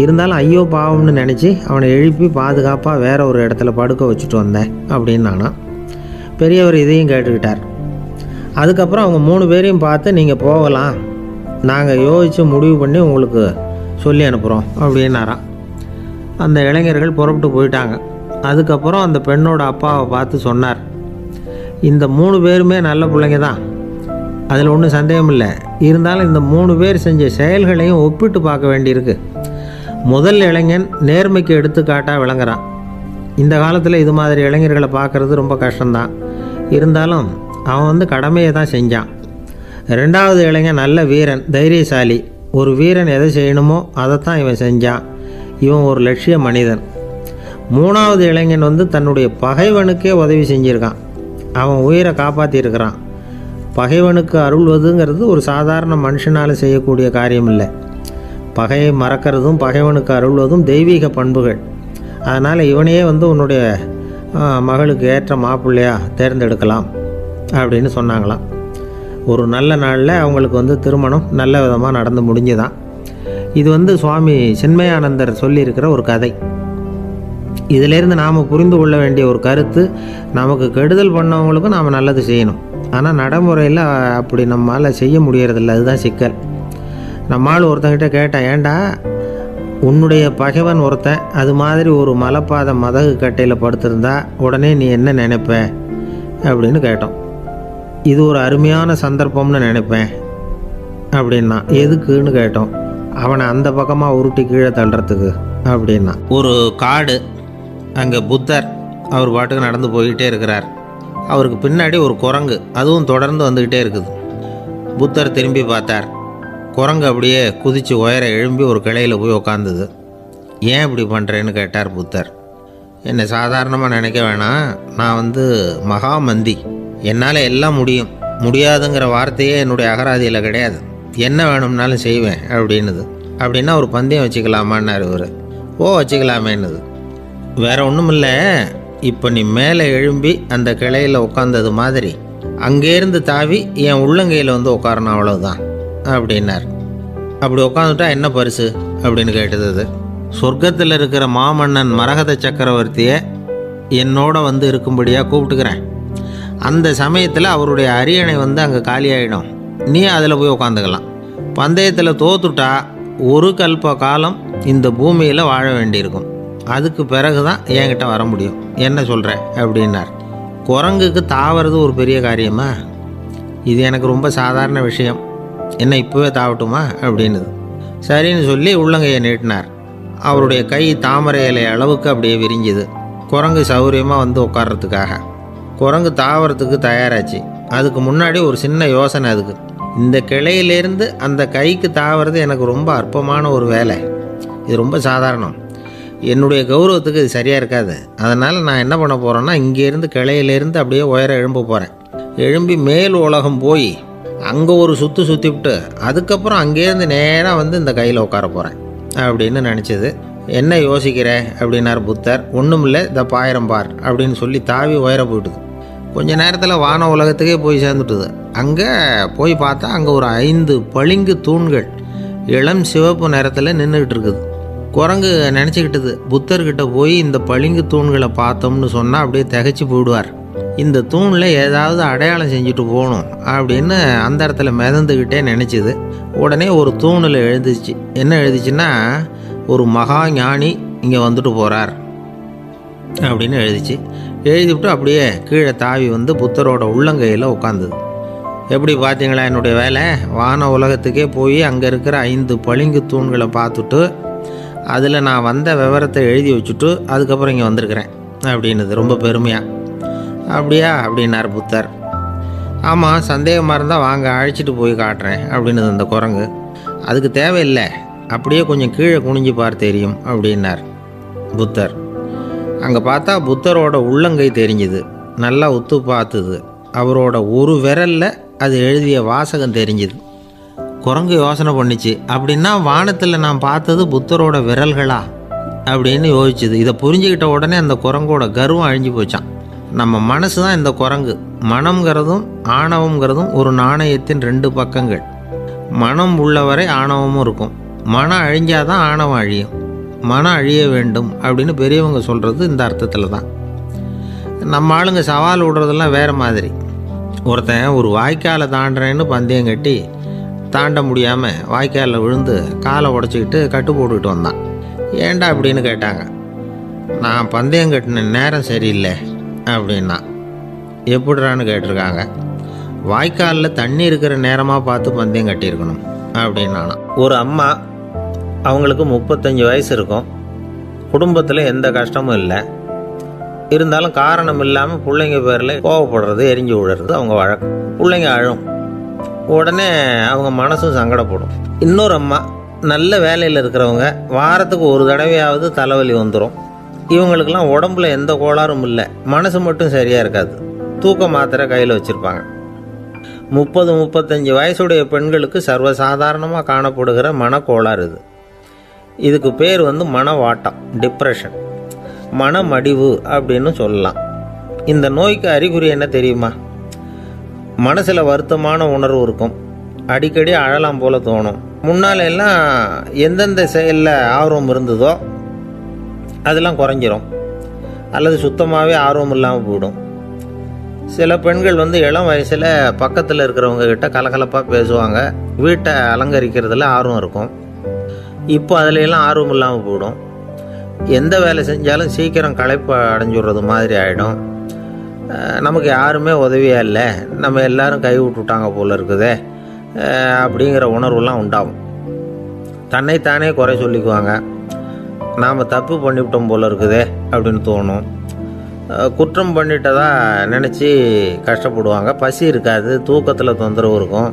இருந்தாலும் ஐயோ பாவம்னு நினச்சி அவனை எழுப்பி பாதுகாப்பாக வேற ஒரு இடத்துல படுக்க வச்சுட்டு வந்தேன் அப்படின்னு நானா. பெரியவர் இதையும் கேட்டுக்கிட்டார். அதுக்கப்புறம் அவங்க 3 பேரையும் பார்த்து, நீங்கள் போகலாம், நாங்கள் யோசித்து முடிவு பண்ணி உங்களுக்கு சொல்லி அனுப்புகிறோம் அப்படின்னாராம். அந்த இளைஞர்கள் புறப்பட்டு போயிட்டாங்க. அதுக்கப்புறம் அந்த பெண்ணோட அப்பாவை பார்த்து சொன்னார், இந்த 3 பேருமே நல்ல பிள்ளைங்க தான், அதில் ஒன்றும் சந்தேகம் இல்லை. இருந்தாலும் இந்த 3 பேர் செஞ்ச செயல்களையும் ஒப்பிட்டு பார்க்க வேண்டியிருக்கு. முதல் இளைஞன் நேர்மைக்கு எடுத்துக்காட்டாக விளங்குறான். இந்த காலத்தில் இது மாதிரி இளைஞர்களை பார்க்குறது ரொம்ப கஷ்டம்தான். இருந்தாலும் அவன் கடமையை தான் செஞ்சான். 2வது இளைஞன் நல்ல வீரன், தைரியசாலி. ஒரு வீரன் எதை செய்யணுமோ அதைத்தான் இவன் செஞ்சான். இவன் ஒரு லட்சிய மனிதன். 3வது இளைஞன் தன்னுடைய பகைவனுக்கே உதவி செஞ்சுருக்கான். அவன் உயிரை காப்பாற்றியிருக்கிறான். பகைவனுக்கு அருள்வதுங்கிறது ஒரு சாதாரண மனுஷனால் செய்யக்கூடிய காரியம் இல்லை. பகையை மறக்கிறதும் பகைவனுக்கு அருள்வதும் தெய்வீக பண்புகள். அதனால் இவனையே உன்னுடைய மகளுக்கு ஏற்ற மாப்பிள்ளையாக தேர்ந்தெடுக்கலாம் அப்படின்னு சொன்னாங்களாம். ஒரு நல்ல நாளில் அவங்களுக்கு திருமணம் நல்ல விதமாக நடந்து முடிஞ்சுதான். இது சுவாமி சின்மயானந்தர் சொல்லியிருக்கிற ஒரு கதை. இதிலேருந்து நாம் புரிந்து கொள்ள வேண்டிய ஒரு கருத்து, நமக்கு கெடுதல் பண்ணவங்களுக்கும் நாம் நல்லது செய்யணும். ஆனால் நடைமுறையில் அப்படி நம்மளால் செய்ய முடியறதில்ல. அதுதான் சிக்கல். நம்மால் ஒருத்தங்கிட்ட கேட்டேன், ஏண்டா உன்னுடைய பகைவன் ஒருத்தன் அது மாதிரி ஒரு மலைப்பாதை மதகு கட்டையில் படுத்திருந்தா உடனே நீ என்ன நினைப்ப அப்படின்னு கேட்டோம். இது ஒரு அருமையான சந்தர்ப்பம்னு நினைப்பேன் அப்படின்னா. எதுக்குன்னு கேட்டோம். அவனை அந்த பக்கமாக உருட்டி கீழே தள்ளுறதுக்கு அப்படின்னா. ஒரு காடு, அங்கே புத்தர் அவர் பாட்டுக்கு நடந்து போய்கிட்டே இருக்கிறார். அவருக்கு பின்னாடி ஒரு குரங்கு, அதுவும் தொடர்ந்து வந்துக்கிட்டே இருக்குது. புத்தர் திரும்பி பார்த்தார். குரங்கு அப்படியே குதித்து உயர எழும்பி ஒரு கிளையில் போய் உக்காந்துது. ஏன் இப்படி பண்ணுறேன்னு கேட்டார் புத்தர். என்னை சாதாரணமாக நினைக்க வேணாம், நான் மகாமந்தி, என்னால் எல்லாம் முடியும், முடியாதுங்கிற வார்த்தையே என்னுடைய அகராதியில் கிடையாது, என்ன வேணும்னாலும் செய்வேன் அப்படின்னுது. அப்படின்னா ஒரு பந்தயம் வச்சுக்கலாமான்னார் இவர். ஓ வச்சுக்கலாமேன்னுது. வேற ஒன்றும் இல்லை, இப்போ நீ மேலே எழும்பி அந்த கிளையில் உட்காந்தது மாதிரி அங்கேருந்து தாவி என் உள்ளங்கையில் உட்காரணும், அவ்வளவுதான் அப்படின்னார். அப்படி உட்காந்துட்டா என்ன பரிசு அப்படின்னு கேட்டது அது. சொர்க்கத்தில் இருக்கிற மாமன்னன் மரகத சக்கரவர்த்தியை என்னோட இருக்கும்படியாக கூப்பிட்டுக்கிறேன். அந்த சமயத்தில் அவருடைய அரியணை அங்கே காலியாகிடும், நீ அதில் போய் உட்காந்துக்கலாம். பந்தயத்தில் தோத்துட்டா ஒரு கல்ப காலம் இந்த பூமியில் வாழ வேண்டியிருக்கும், அதுக்கு பிறகு தான் என்கிட்ட வர முடியும், என்ன சொல்கிற அப்படின்னார். குரங்குக்கு தாவறது ஒரு பெரிய காரியமா? இது எனக்கு ரொம்ப சாதாரண விஷயம், என்ன இப்போவே தாவட்டுமா அப்படின்னுது. சரின்னு சொல்லி உள்ளங்கையை நீட்டினார். அவருடைய கை தாமரை இலை அளவுக்கு அப்படியே விரிஞ்சுது. குரங்கு சௌகரியமாக உட்கார்றதுக்காக. குரங்கு தாவறதுக்கு தயாராச்சு. அதுக்கு முன்னாடி ஒரு சின்ன யோசனை அதுக்கு. இந்த கிளையிலேருந்து அந்த கைக்கு தாவறது எனக்கு ரொம்ப அற்பமான ஒரு வேலை, இது ரொம்ப சாதாரணம், என்னுடைய கௌரவத்துக்கு இது சரியாக இருக்காது. அதனால் நான் என்ன பண்ண போகிறேன்னா, இங்கேருந்து கிளையிலேருந்து அப்படியே உயர எழும்ப போகிறேன். எழும்பி மேல் உலகம் போய் அங்கே ஒரு சுற்றிவிட்டு அதுக்கப்புறம் அங்கேருந்து நேராக இந்த கையில் உட்கார போகிறேன் அப்படின்னு நினச்சிது. என்ன யோசிக்கிற அப்படின்னார் புத்தர். ஒன்றும் இல்லை, இந்த பாயிரம் பார் அப்படின்னு சொல்லி தாவி உயர போயிட்டுது. கொஞ்ச நேரத்தில் வான உலகத்துக்கே போய் சேர்ந்துட்டுது. அங்கே போய் பார்த்தா அங்கே ஒரு 5 பளிங்கு தூண்கள் இளம் சிவப்பு நிறத்தில் நின்றுக்கிட்டு இருக்குது. குரங்கு நினச்சிக்கிட்டது, புத்தர்கிட்ட போய் இந்த பளிங்கு தூண்களை பார்த்தோம்னு சொன்னால் அப்படியே திகைச்சு போயிடுவார், இந்த தூணில் ஏதாவது அடையாளம் செஞ்சுட்டு போகணும் அப்படின்னு அந்த இடத்துல மிதந்துக்கிட்டே நினச்சிது. உடனே ஒரு தூணில் எழுதிச்சு. என்ன எழுதிச்சுன்னா, ஒரு மகா ஞானி இங்கே வந்துட்டு போகிறார் அப்படின்னு எழுதிச்சு. எழுதிவிட்டு அப்படியே கீழே தாவி புத்தரோட உள்ளங்கையில் உட்காந்துது. எப்படி பார்த்தீங்களா என்னுடைய வேலை? வான உலகத்துக்கே போய் அங்கே இருக்கிற 5 பளிங்கு தூண்களை பார்த்துட்டு அதில் நான் வந்த விவரத்தை எழுதி வச்சுட்டு அதுக்கப்புறம் இங்கே வந்திருக்கிறேன் அப்படின்னுது ரொம்ப பெருமையாக. அப்படியா அப்படின்னார் புத்தர். ஆமாம், சந்தேகமாக இருந்தால் வாங்க அழைச்சிட்டு போய் காட்டுறேன் அப்படின்னுது அந்த குரங்கு. அதுக்கு தேவையில்லை, அப்படியே கொஞ்சம் கீழே குனிஞ்சு பார்த்து தெரியும் அப்படின்னார் புத்தர். அங்கே பார்த்தா புத்தரோட உள்ளங்கை தெரிஞ்சுது. நல்லா உத்து பார்த்துது. அவரோட ஒரு விரலில் அது எழுதிய வாசகம் தெரிஞ்சுது. குரங்கு யோசனை பண்ணிச்சு, அப்படின்னா வானத்தில் நான் பார்த்தது புத்தரோட விரல்களா அப்படின்னு யோசிச்சுது. இதை புரிஞ்சுக்கிட்ட உடனே அந்த குரங்கோட கர்வம் அழிஞ்சு போச்சான். நம்ம மனசு தான் இந்த குரங்கு. மனம்ங்கிறதும் ஆணவம்ங்கிறதும் ஒரு நாணயத்தின் 2 பக்கங்கள். மனம் உள்ளவரை ஆணவமும் இருக்கும். மனம் அழிஞ்சாதான் ஆணவம் அழியும். மனம் அழிய வேண்டும் அப்படின்னு பெரியவங்க சொல்கிறது இந்த அர்த்தத்தில் தான். நம்ம ஆளுங்க சவால் விடுறதெல்லாம் வேறு மாதிரி. ஒருத்தன் ஒரு வாய்க்காலை தாண்டுறேன்னு பந்தயம் கட்டி தாண்ட முடியாமல் வாய்க்காலில் விழுந்து காலை உடச்சிக்கிட்டு கட்டு போட்டுக்கிட்டு வந்தான். ஏன்டா அப்படின்னு கேட்டாங்க. நான் பந்தயம் கட்டின நேரம் சரியில்லை அப்படின்னா. எப்படிறான்னு கேட்டிருக்காங்க. வாய்க்காலில் தண்ணி இருக்கிற நேரமாக பார்த்து பந்தயம் கட்டியிருக்கணும் அப்படின்னானா. ஒரு அம்மா, அவங்களுக்கு 35 வயசு இருக்கும். குடும்பத்தில் எந்த கஷ்டமும் இல்லை. இருந்தாலும் காரணம் இல்லாமல் பிள்ளைங்க பேரில் கோவப்படுறது, எரிஞ்சு விடுறது அவங்க வழக்கம். பிள்ளைங்க அழும். உடனே அவங்க மனசும் சங்கடப்படும். இன்னொரு அம்மா, நல்ல வேலையில் இருக்கிறவங்க, வாரத்துக்கு ஒரு தடவையாவது தலைவலி வந்துடும். இவங்களுக்கெல்லாம் உடம்புல எந்த கோளாறும் இல்லை, மனசு மட்டும் சரியாக இருக்காது. தூக்க மாத்திரை கையில் வச்சுருப்பாங்க. 30-35 வயசுடைய பெண்களுக்கு சர்வசாதாரணமாக காணப்படுகிற மனக்கோளாறு இது. இதுக்கு பேர் மனவாட்டம், டிப்ரெஷன், மனமடிவு அப்படின்னு சொல்லலாம். இந்த நோய்க்கு அறிகுறி என்ன தெரியுமா? மனசில் வருத்தமான உணர்வு இருக்கும். அடிக்கடி அழலாம் போல தோணும். முன்னால எல்லாம் எந்தெந்த செயலில் ஆர்வம் இருந்ததோ அதெல்லாம் குறைஞ்சிரும், அல்லது சுத்தமாகவே ஆர்வம் இல்லாமல் போயிடும். சில பெண்கள் இளம் வயசில் பக்கத்தில் இருக்கிறவங்க கிட்ட கலகலப்பாக பேசுவாங்க, வீட்டை அலங்கரிக்கிறதுல ஆர்வம் இருக்கும். இப்போ அதிலெல்லாம் ஆர்வம் இல்லாமல் போயிடும். எந்த வேலை செஞ்சாலும் சீக்கிரம் களைப்பு அடைஞ்சுடுறது மாதிரி ஆகிடும். நமக்கு யாருமே உதவியாக இல்லை, நம்ம எல்லாரும் கை விட்டுட்டாங்க போல் இருக்குதே அப்படிங்கிற உணர்வுலாம் உண்டாகும். தன்னைத்தானே குறை சொல்லிக்குவாங்க. நாம் தப்பு பண்ணிவிட்டோம் போல் இருக்குதே அப்படின்னு தோணும். குற்றம் பண்ணிட்டதா நினச்சி கஷ்டப்படுவாங்க. பசி இருக்காது, தூக்கத்தில் தொந்தரவு இருக்கும்.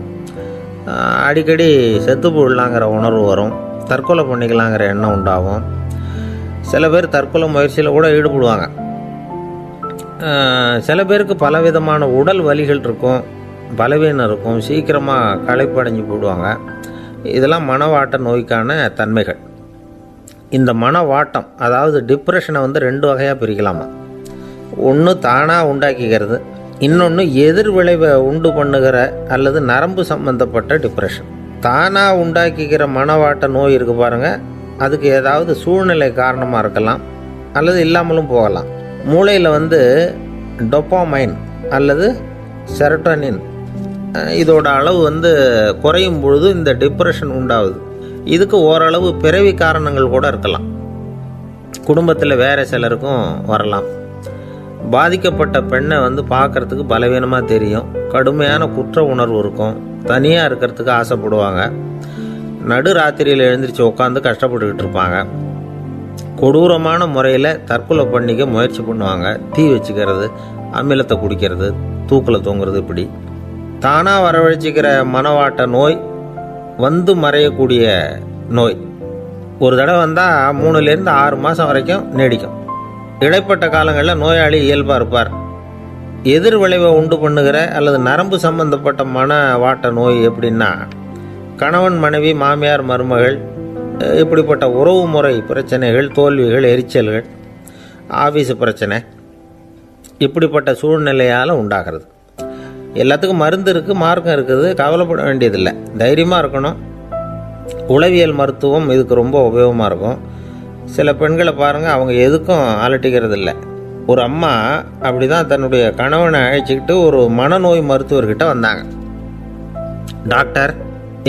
அடிக்கடி செத்து போடலாங்கிற உணர்வு வரும். தற்கொலை பண்ணிக்கலாங்கிற எண்ணம் உண்டாகும். சில பேர் தற்கொலை முயற்சியில் கூட ஈடுபடுவாங்க. சில பேருக்கு பலவிதமான உடல் வலிகள் இருக்கும், பலவீனம் இருக்கும், சீக்கிரமாக களைப்படைஞ்சு போடுவாங்க. இதெல்லாம் மனவாட்ட நோய்க்கான தன்மைகள். இந்த மனவாட்டம், அதாவது டிப்ரெஷனை 2 வகையாக பிரிக்கலாமா. ஒன்று தானாக உண்டாக்கிக்கிறது, இன்னொன்று எதிர் விளைவை உண்டு பண்ணுகிற அல்லது நரம்பு சம்பந்தப்பட்ட டிப்ரெஷன். தானாக உண்டாக்கிக்கிற மனவாட்ட நோய் இருக்கு பாருங்கள், அதுக்கு ஏதாவது சூழ்நிலை காரணமாக இருக்கலாம், அல்லது இல்லாமலும் போகலாம். மூளையில் டொப்பாமைன் அல்லது செரோட்டோனின் இதோட அளவு குறையும் பொழுது இந்த டிப்ரெஷன் உண்டாகுது. இதுக்கு ஓரளவு பிறவி காரணங்கள் கூட இருக்கலாம். குடும்பத்தில் வேறு சிலருக்கும் வரலாம். பாதிக்கப்பட்ட பெண்ணை பார்க்குறதுக்கு பலவீனமாக தெரியும். கடுமையான குற்ற உணர்வு இருக்கும். தனியாக இருக்கிறதுக்கு ஆசைப்படுவாங்க. நடு ராத்திரியில் எழுந்திரிச்சு உட்காந்து கஷ்டப்பட்டுக்கிட்டு இருப்பாங்க. கொடூரமான முறையில் தற்கொலை பண்ணிக்க முயற்சி பண்ணுவாங்க. தீ வச்சுக்கிறது, அமிலத்தை குடிக்கிறது, தூக்கில் தூங்குறது. இப்படி தானாக வரவழைச்சிக்கிற மனவாட்ட நோய் மறையக்கூடிய நோய். ஒரு தடவை வந்தால் 3லேருந்து 6 மாதம் வரைக்கும் நீடிக்கும். இடைப்பட்ட காலங்களில் நோயாளி இயல்பாக இருப்பார். எதிர் விளைவை உண்டு பண்ணுகிற அல்லது நரம்பு சம்பந்தப்பட்ட மனவாட்ட நோய் எப்படின்னா, கணவன் மனைவி, மாமியார் மருமகள், இப்படிப்பட்ட உறவு முறை பிரச்சனைகள், தோல்விகள், எரிச்சல்கள், ஆஃபீஸு பிரச்சனை, இப்படிப்பட்ட சூழ்நிலையால் உண்டாகிறது. எல்லாத்துக்கும் மருந்து இருக்குது, மார்க்கம் இருக்குது, கவலைப்பட வேண்டியதில்லை, தைரியமாக இருக்கணும். உளவியல் மருத்துவம் இதுக்கு ரொம்ப உபயோகமாக இருக்கும். சில பெண்களை பாருங்கள், அவங்க எதுக்கும் அலட்டிக்கிறது இல்லை. ஒரு அம்மா அப்படி தான் தன்னுடைய கணவனை அழைச்சிக்கிட்டு ஒரு மனநோய் மருத்துவர்கிட்ட வந்தாங்க. டாக்டர்,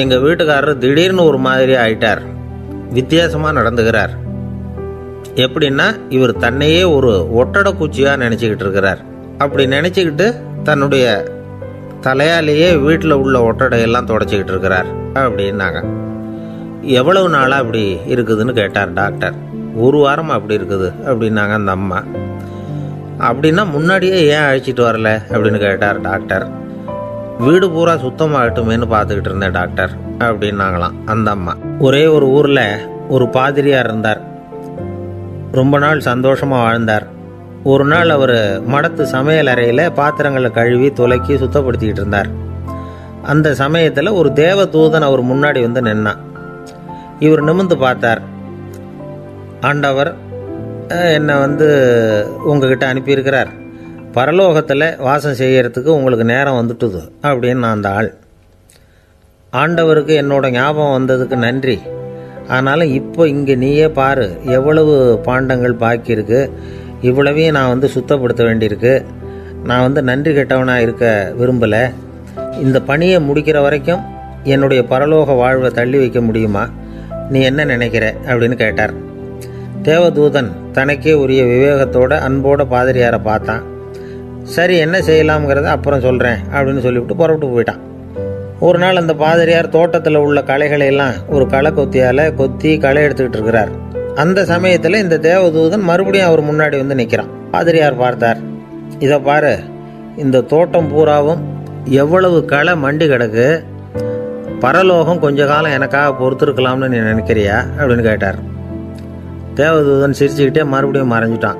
எங்கள் வீட்டுக்காரர் திடீர்னு ஒரு மாதிரி ஆயிட்டார், வித்தியாசமாக நடந்துக்கிறார். எப்படின்னா, இவர் தன்னையே ஒரு ஒட்டடை பூச்சியாக நினச்சிக்கிட்டு இருக்கிறார். அப்படி நினச்சிக்கிட்டு தன்னுடைய தலையாலேயே வீட்டில் உள்ள ஒட்டடையெல்லாம் தொடச்சிக்கிட்டு இருக்கிறார் அப்படின்னாங்க. எவ்வளவு நாளாக அப்படி இருக்குதுன்னு கேட்டார் டாக்டர். 1 வாரமாக அப்படி இருக்குது அப்படின்னாங்க அந்த அம்மா. அப்படின்னா முன்னாடியே ஏன் அழைச்சிட்டு வரல அப்படின்னு கேட்டார் டாக்டர். வீடு பூரா சுத்தமாகட்டுமேனு பார்த்துக்கிட்டு இருந்தேன் டாக்டர் அப்படின்னாங்களாம் அந்த அம்மா. ஒரே ஒரு ஊரில் ஒரு பாதிரியார் இருந்தார். ரொம்ப நாள் சந்தோஷமாக வாழ்ந்தார். ஒரு நாள் அவர் மடத்து சமையல் அறையில் பாத்திரங்களை கழுவி துலக்கி சுத்தப்படுத்திக்கிட்டு இருந்தார். அந்த சமயத்தில் ஒரு தேவதூதன் அவர் முன்னாடி வந்து நின்னான். இவர் நிமிர்ந்து பார்த்தார். ஆண்டவர் என்னை உங்ககிட்ட அனுப்பியிருக்கிறார், பரலோகத்தில் வாசம் செய்கிறதுக்கு உங்களுக்கு நேரம் வந்துட்டுது அப்படின்னு நான் அந்த ஆள். ஆண்டவருக்கு என்னோட ஞாபகம் வந்ததுக்கு நன்றி. ஆனாலும் இப்போ இங்கே நீயே பாரு, எவ்வளவு பாண்டங்கள் பாக்கி இருக்கு, இவ்வளவையும் நான் சுத்தப்படுத்த வேண்டியிருக்கு. நான் நன்றி கெட்டவனாக இருக்க விரும்பலை. இந்த பணியை முடிக்கிற வரைக்கும் என்னுடைய பரலோக வாழ்வை தள்ளி வைக்க முடியுமா? நீ என்ன நினைக்கிற அப்படின்னு கேட்டார். தேவதூதன் தனக்கே உரிய விவேகத்தோட அன்போட பாதிரியாரை பார்த்தான். சரி, என்ன செய்யலாம்ங்கிறத அப்புறம் சொல்கிறேன் அப்படின்னு சொல்லிவிட்டு புறப்பட்டு போயிட்டான். ஒரு நாள் அந்த பாதிரியார் தோட்டத்தில் உள்ள களைகளையெல்லாம் ஒரு களை கொத்தியால் கொத்தி களை எடுத்துக்கிட்டு இருக்கிறார். அந்த சமயத்தில் இந்த தேவதூதன் மறுபடியும் அவர் முன்னாடி நிற்கிறான். பாதிரியார் பார்த்தார். இதை பாரு, இந்த தோட்டம் பூராவும் எவ்வளவு களை மண்டி கிடக்கு, பரலோகம் கொஞ்ச காலம் எனக்காக பொறுத்திருக்கலாம்னு நீ நினைக்கிறியா அப்படின்னு கேட்டார். தேவதூதன் சிரிச்சுக்கிட்டே மறுபடியும் மறைஞ்சிட்டான்.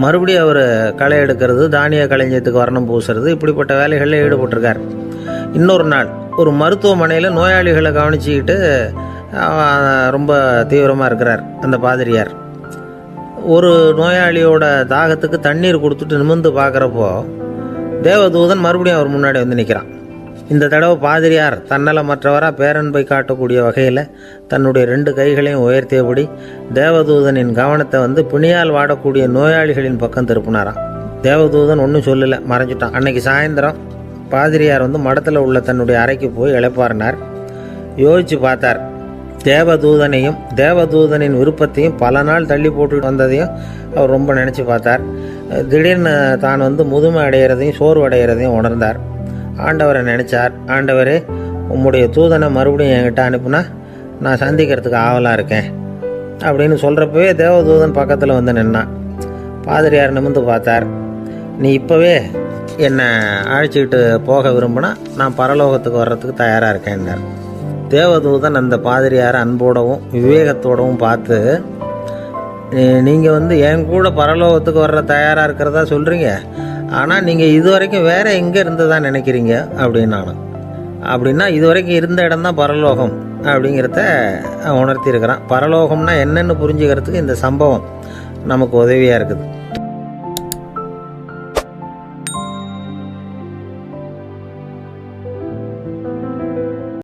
மறுபடியும் அவர் களை எடுக்கிறது, தானிய களஞ்சியத்துக்கு வர்ணம் பூசுறது, இப்படிப்பட்ட வேலைகளில் ஈடுபட்டிருக்கார். இன்னொரு நாள் ஒரு மருத்துவமனையில் நோயாளிகளை கவனிச்சுக்கிட்டு ரொம்ப தீவிரமாக இருக்கிறார் அந்த பாதிரியார். ஒரு நோயாளியோட தாகத்துக்கு தண்ணீர் கொடுத்துட்டு நிமிர்ந்து பார்க்குறப்போ தேவதூதன் மறுபடியும் அவர் முன்னாடி நிற்கிறான். இந்த தடவை பாதிரியார் தன்னலமற்றவராக பேரன்பை காட்டக்கூடிய வகையில் தன்னுடைய 2 கைகளையும் உயர்த்தியபடி தேவதூதனின் கவனத்தை பிணியால் வாடக்கூடிய நோயாளிகளின் பக்கம் திருப்பினாராம். தேவதூதன் ஒன்றும் சொல்லலை, மறைஞ்சிட்டான். அன்னைக்கு சாயந்தரம் பாதிரியார் மடத்தில் உள்ள தன்னுடைய அறைக்கு போய் இளைப்பாறினார். யோசித்து பார்த்தார். தேவதூதனையும் தேவதூதனின் விருப்பத்தையும் பல நாள் தள்ளி போட்டு வந்ததையும் அவர் ரொம்ப நினச்சி பார்த்தார். திடீர்னு தான் முதுமை அடைகிறதையும் சோர்வு அடைகிறதையும் உணர்ந்தார். ஆண்டவரை நினச்சார். ஆண்டவரே, உம்முடைய தூதனை மறுபடியும் என்கிட்ட அனுப்புனா நான் சந்திக்கிறதுக்கு ஆவலாக இருக்கேன் அப்படின்னு சொல்கிறப்பவே தேவதூதன் பக்கத்தில் நின்னான். பாதிரியார் நிமிர்ந்து பார்த்தார். நீ இப்போவே என்னை அழைச்சிக்கிட்டு போக விரும்பினா நான் பரலோகத்துக்கு வர்றதுக்கு தயாராக இருக்கேன்னார். தேவதூதன் அந்த பாதிரியாரை அன்போடவும் விவேகத்தோடவும் பார்த்து, நீங்கள் என் கூட பரலோகத்துக்கு வர்ற தயாராக இருக்கிறதா சொல்கிறீங்க, ஆனால் நீங்கள் இது வரைக்கும் வேறு எங்கே இருந்ததா நினைக்கிறீங்க அப்படின்னாலும். அப்படின்னா இது வரைக்கும் இருந்த இடம்தான் பரலோகம் அப்படிங்கிறத உணர்த்தியிருக்கிறான். பரலோகம்னா என்னென்னு புரிஞ்சுக்கிறதுக்கு இந்த சம்பவம் நமக்கு உதவியாக இருக்குது.